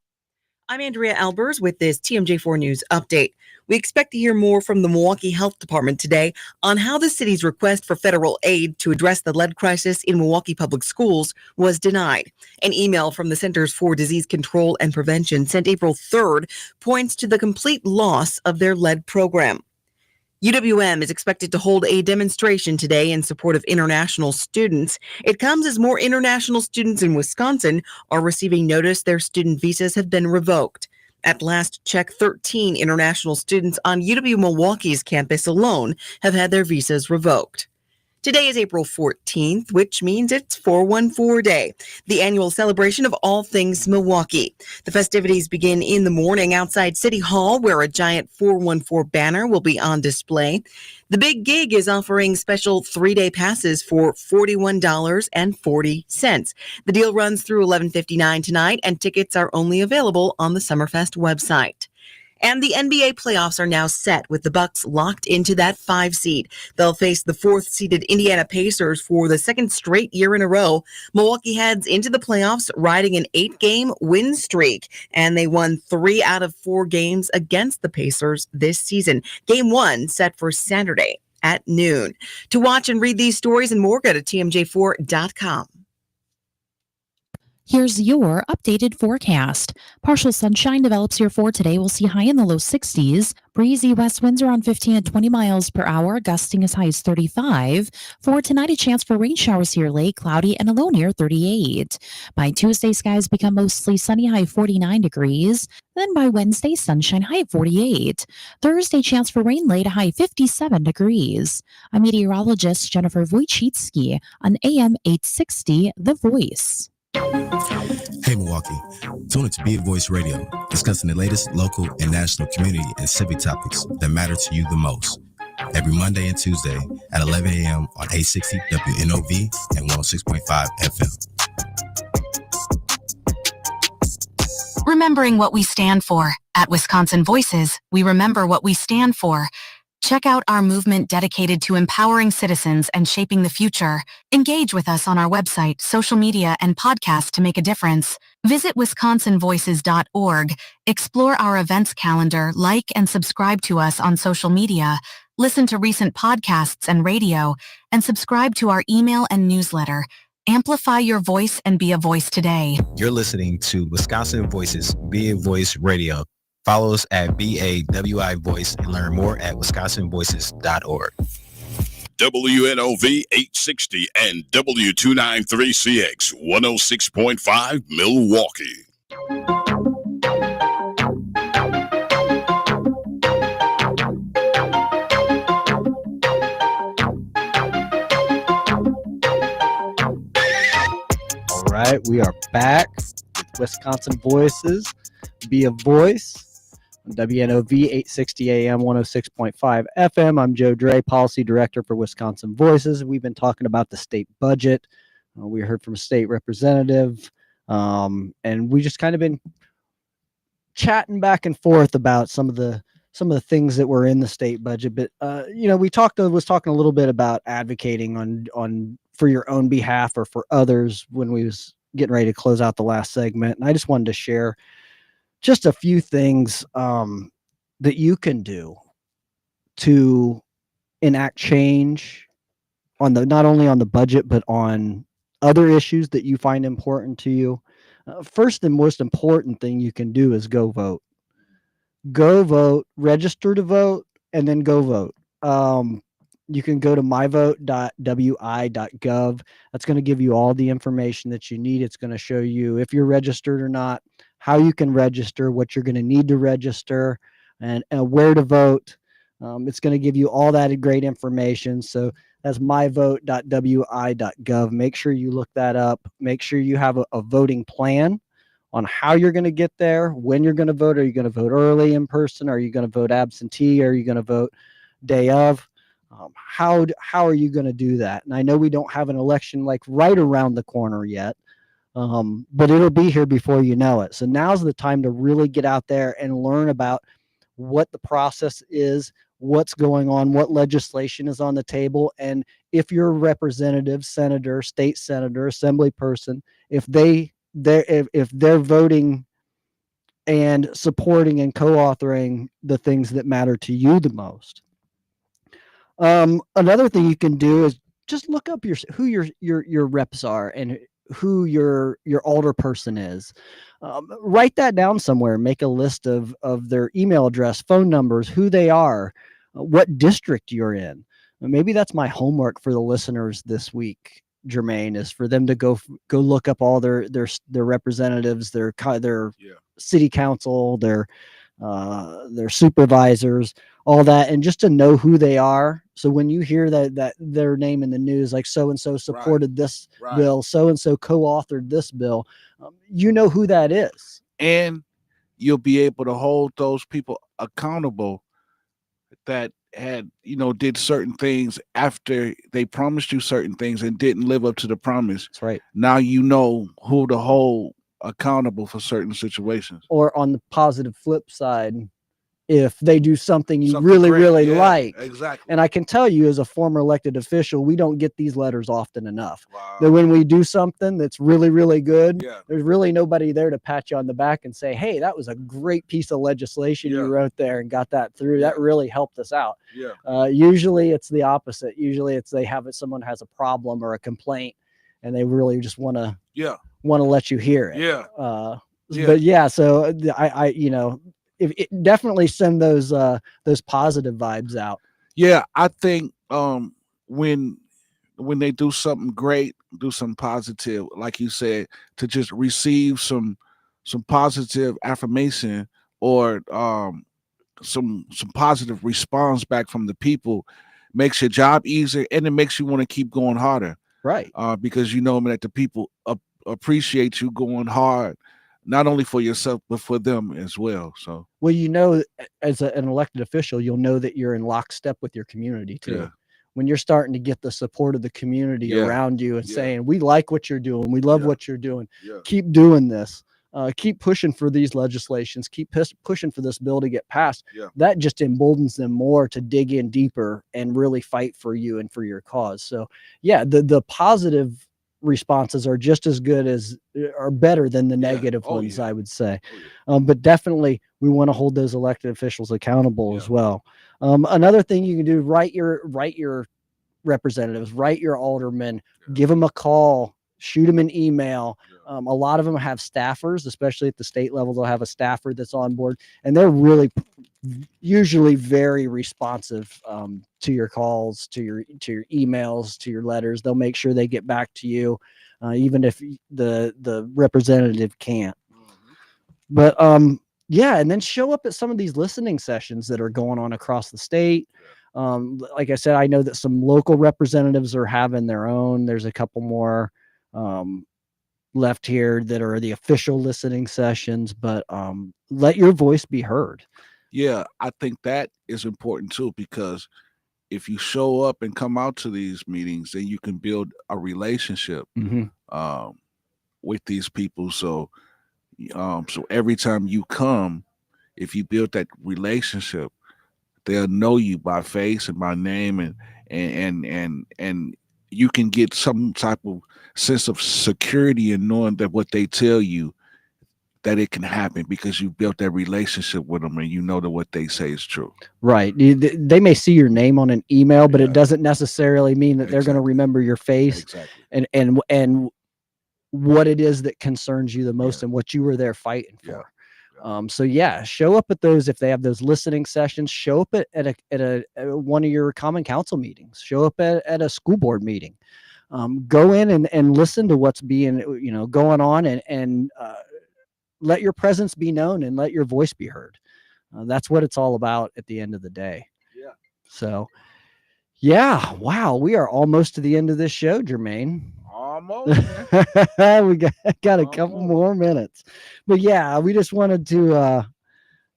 I'm Andrea Albers with this TMJ4 News update. We expect to hear more from the Milwaukee Health Department today on how the city's request for federal aid to address the lead crisis in Milwaukee public schools was denied. An email from the Centers for Disease Control and Prevention sent April 3rd points to the complete loss of their lead program. UWM is expected to hold a demonstration today in support of international students. It comes as more international students in Wisconsin are receiving notice their student visas have been revoked. At last check, 13 international students on UW Milwaukee's campus alone have had their visas revoked. Today is April 14th, which means it's 414 Day, the annual celebration of all things Milwaukee. The festivities begin in the morning outside City Hall, where a giant 414 banner will be on display. The Big Gig is offering special 3-day passes for $41.40. The deal runs through 11:59 tonight, and tickets are only available on the Summerfest website. And the NBA playoffs are now set with the Bucks locked into that 5 seed. They'll face the 4th-seeded Indiana Pacers for the second straight year in a row. Milwaukee heads into the playoffs riding an 8-game win streak, and they won 3 out of 4 games against the Pacers this season. Game 1 set for Saturday at noon. To watch and read these stories and more, go to tmj4.com. Here's your updated forecast. Partial sunshine develops here for today. We'll see high in the low 60s. Breezy west winds around 15 to 20 miles per hour, gusting as high as 35. For tonight, a chance for rain showers here late, cloudy and a low near 38. By Tuesday, skies become mostly sunny, high 49 degrees. Then by Wednesday, sunshine, high 48. Thursday, chance for rain late, high 57 degrees. I'm meteorologist Jennifer Wojcicki on AM 860, The Voice. Hey Milwaukee, tune in to Be a Voice Radio, discussing the latest local and national community and civic topics that matter to you the most. Every Monday and Tuesday at 11 a.m. on 860 WNOV and 106.5 FM. Remembering what we stand for. At Wisconsin Voices, we remember what we stand for. Check out our movement dedicated to empowering citizens and shaping the future. Engage with us on our website, social media, and podcast to make a difference. Visit wisconsinvoices.org. Explore our events calendar, like and subscribe to us on social media. Listen to recent podcasts and radio, and subscribe to our email and newsletter. Amplify your voice and be a voice today. You're listening to Wisconsin Voices, Be a Voice Radio. Follow us at BAWI Voice and learn more at wisconsinvoices.org. WNOV 860 and W293CX 106.5 Milwaukee. All right, we are back with Wisconsin Voices, Be a Voice. WNOV 860 AM 106.5 FM. I'm Joe Dre, Policy Director for Wisconsin Voices. We've been talking about the state budget. We heard from a state representative, and we just kind of been chatting back and forth about some of the things that were in the state budget. But we was talking a little bit about advocating on for your own behalf or for others when we was getting ready to close out the last segment. And I just wanted to share just a few things that you can do to enact change on not only on the budget, but on other issues that you find important to you. First and most important thing you can do is go vote. Go vote, register to vote, and then go vote. You can go to myvote.wi.gov. That's going to give you all the information that you need. It's going to show you if you're registered or not, how you can register, what you're going to need to register, and where to vote. It's going to give you all that great information. So that's myvote.wi.gov. Make sure you look that up. Make sure you have a voting plan on how you're going to get there, when you're going to vote. Are you going to vote early in person? Are you going to vote absentee? Are you going to vote day of? How are you going to do that? And I know we don't have an election like right around the corner yet, but it'll be here before you know it. So now's the time to really get out there and learn about what the process is, what's going on, what legislation is on the table, and if your representative, senator, state senator, assembly person, if they're voting and supporting and co-authoring the things that matter to you the most. Another thing you can do is just look up who your reps are and who your alder person is. Write that down somewhere. Make a list of their email address, phone numbers, who they are, what district you're in. Maybe that's my homework for the listeners this week, Jermaine, is for them to go look up all their representatives, their city council, their supervisors, all that, and just to know who they are. So when you hear that their name in the news, like so-and-so supported this bill, so-and-so co-authored this bill, you know who that is. And you'll be able to hold those people accountable that had, did certain things after they promised you certain things and didn't live up to the promise. That's right. Now you know who to hold accountable for certain situations. Or on the positive flip side, if they do something you really like. Exactly. And I can tell you as a former elected official, we don't get these letters often enough. Wow. That when we do something that's really, really good, there's really nobody there to pat you on the back and say, hey, that was a great piece of legislation you wrote there and got that through. That really helped us out. Usually it's the opposite. Usually it's someone has a problem or a complaint and they really just want to want to let you hear it. Yeah. But yeah, so I if it definitely send those positive vibes out. Yeah, I think when they do something great, do something positive, like you said, to just receive some positive affirmation or some positive response back from the people makes your job easier, and it makes you want to keep going harder. Right. Because you know that the people appreciate you going hard, not only for yourself but for them as well. So Well, as an elected official, you'll know that you're in lockstep with your community too. Yeah. When you're starting to get the support of the community Yeah. around you and Yeah. saying, we like what you're doing, we love Yeah. what you're doing, Yeah. keep doing this, keep pushing for these legislations, keep pushing for this bill to get passed. Yeah. That just emboldens them more to dig in deeper and really fight for you and for your cause. So yeah, the positive responses are just as good as are better than the negative ones, I would say. But definitely we want to hold those elected officials accountable as well. Another thing you can do, write your representatives, write your aldermen, give them a call, shoot them an email. A lot of them have staffers, especially at the state level. They'll have a staffer that's on board, and they're really usually very responsive to your calls, to your emails, to your letters. They'll make sure they get back to you, even if the representative can't. But yeah, and then show up at some of these listening sessions that are going on across the state. Like I said, I know that some local representatives are having their own. There's a couple more left here that are the official listening sessions, but let your voice be heard. Yeah, I think that is important too, because if you show up and come out to these meetings, then you can build a relationship with these people. So every time you come, if you build that relationship, they'll know you by face and by name, and you can get some type of sense of security in knowing that what they tell you, that it can happen because you built that relationship with them and you know that what they say is true. Right. They may see your name on an email, but it doesn't necessarily mean that they're going to remember your face and what it is that concerns you the most and what you were there fighting for. So yeah, show up at those. If they have those listening sessions, show up at one of your common council meetings, show up at a school board meeting, go in and listen to what's being, going on, and let your presence be known and let your voice be heard. That's what it's all about at the end of the day. Yeah. So yeah, wow, we are almost to the end of this show, Jermaine. Almost. We got a couple more minutes, but yeah, we just wanted to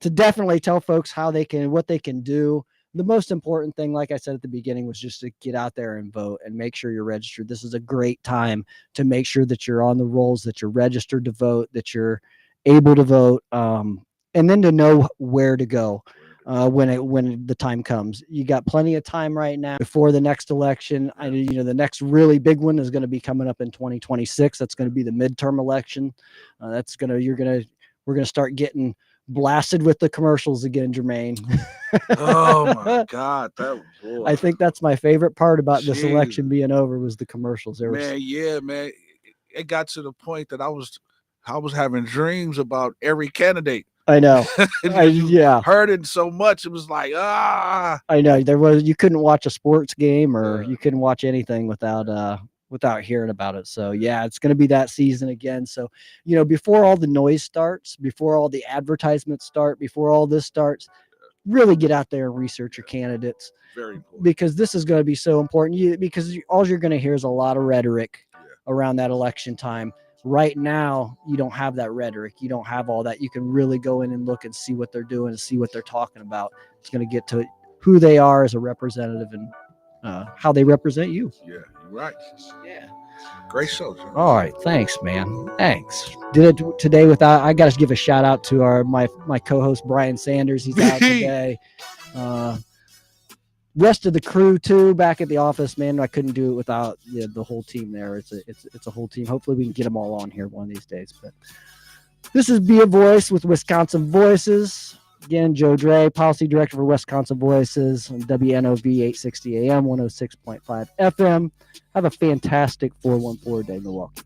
definitely tell folks what they can do. The most important thing, like I said at the beginning, was just to get out there and vote and make sure you're registered. This is a great time to make sure that you're on the rolls, that you're registered to vote, that you're able to vote, and then to know where to go when the time comes. You got plenty of time right now before the next election. The next really big one is going to be coming up in 2026. That's going to be the midterm election. We're going to start getting blasted with the commercials again, Jermaine. Oh my God, I think that's my favorite part about this election being over was the commercials. Man, it got to the point that I was having dreams about every candidate. I know. Heard it so much. It was like, I know you couldn't watch a sports game or you couldn't watch anything without hearing about it. So yeah, it's going to be that season again. So, before all the noise starts, before all the advertisements start, before all this starts, really get out there and research your candidates. Very important. Because this is going to be so important. Because all you're going to hear is a lot of rhetoric around that election time. Right now, you don't have that rhetoric. You don't have all that. You can really go in and look and see what they're doing and see what they're talking about. It's going to get to who they are as a representative and how they represent you. Yeah, you're right. Yeah. Great show, John. All right. Thanks, man. Thanks. Did it today without, I got to give a shout out to my co-host, Brian Sanders. He's out today. Rest of the crew too, back at the office, man. I couldn't do it without the whole team there. It's a whole team. Hopefully we can get them all on here one of these days. But this is Be a Voice with Wisconsin Voices. Again, Joe Dre, Policy Director for Wisconsin Voices on WNOV 860 AM, 106.5 FM. Have a fantastic 414 day, Milwaukee.